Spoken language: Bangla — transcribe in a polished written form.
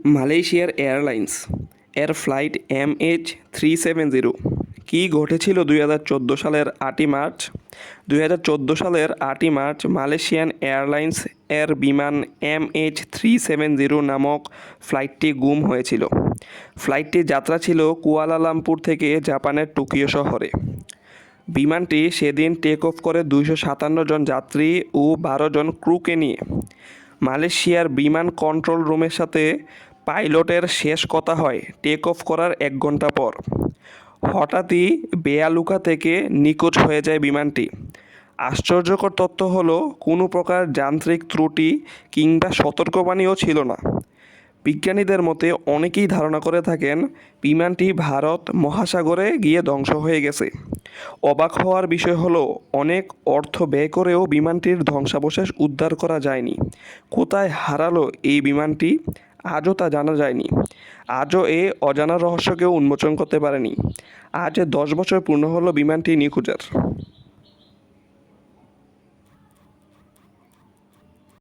মালয়েশিয়ার এয়ারলাইন্স এর ফ্লাইট MH370 কী ঘটেছিল 2014 সালের 8ই মার্চ? 2014 সালের 8ই মার্চ মালয়েশিয়ান এয়ারলাইন্স এর বিমান MH370 নামক ফ্লাইটটি গুম হয়েছিল। ফ্লাইটটির যাত্রা ছিল কুয়ালালামপুর থেকে জাপানের টোকিও শহরে। বিমানটি সেদিন টেক অফ করে 257 জন যাত্রী ও 12 জন ক্রুকে নিয়ে। মালয়েশিয়ার বিমান কন্ট্রোল রুমের সাথে পাইলটের শেষ কথা হয় টেক অফ করার 1 ঘন্টা পর। হঠাৎই বেয়ালুকা থেকে নিখোঁজ হয়ে যায় বিমানটি। আশ্চর্যকর তথ্য হলো কোনো প্রকার যান্ত্রিক ত্রুটি কিংবা সতর্কবাণীও ছিল না। বিজ্ঞানীদের মতে অনেকেই ধারণা করে থাকেন বিমানটি ভারত মহাসাগরে গিয়ে ধ্বংস হয়ে গেছে। অবাক হওয়ার বিষয় হলো অনেক অর্থ ব্যয় করেও বিমানটির ধ্বংসাবশেষ উদ্ধার করা যায়নি। কোথায় হারালো এই বিমানটি আজও তা জানা যায়নি। আজও এই অজানা রহস্যকেও উন্মোচন করতে পারেনি। আজ 10 বছর পূর্ণ হলো বিমানটি নিখোঁজের।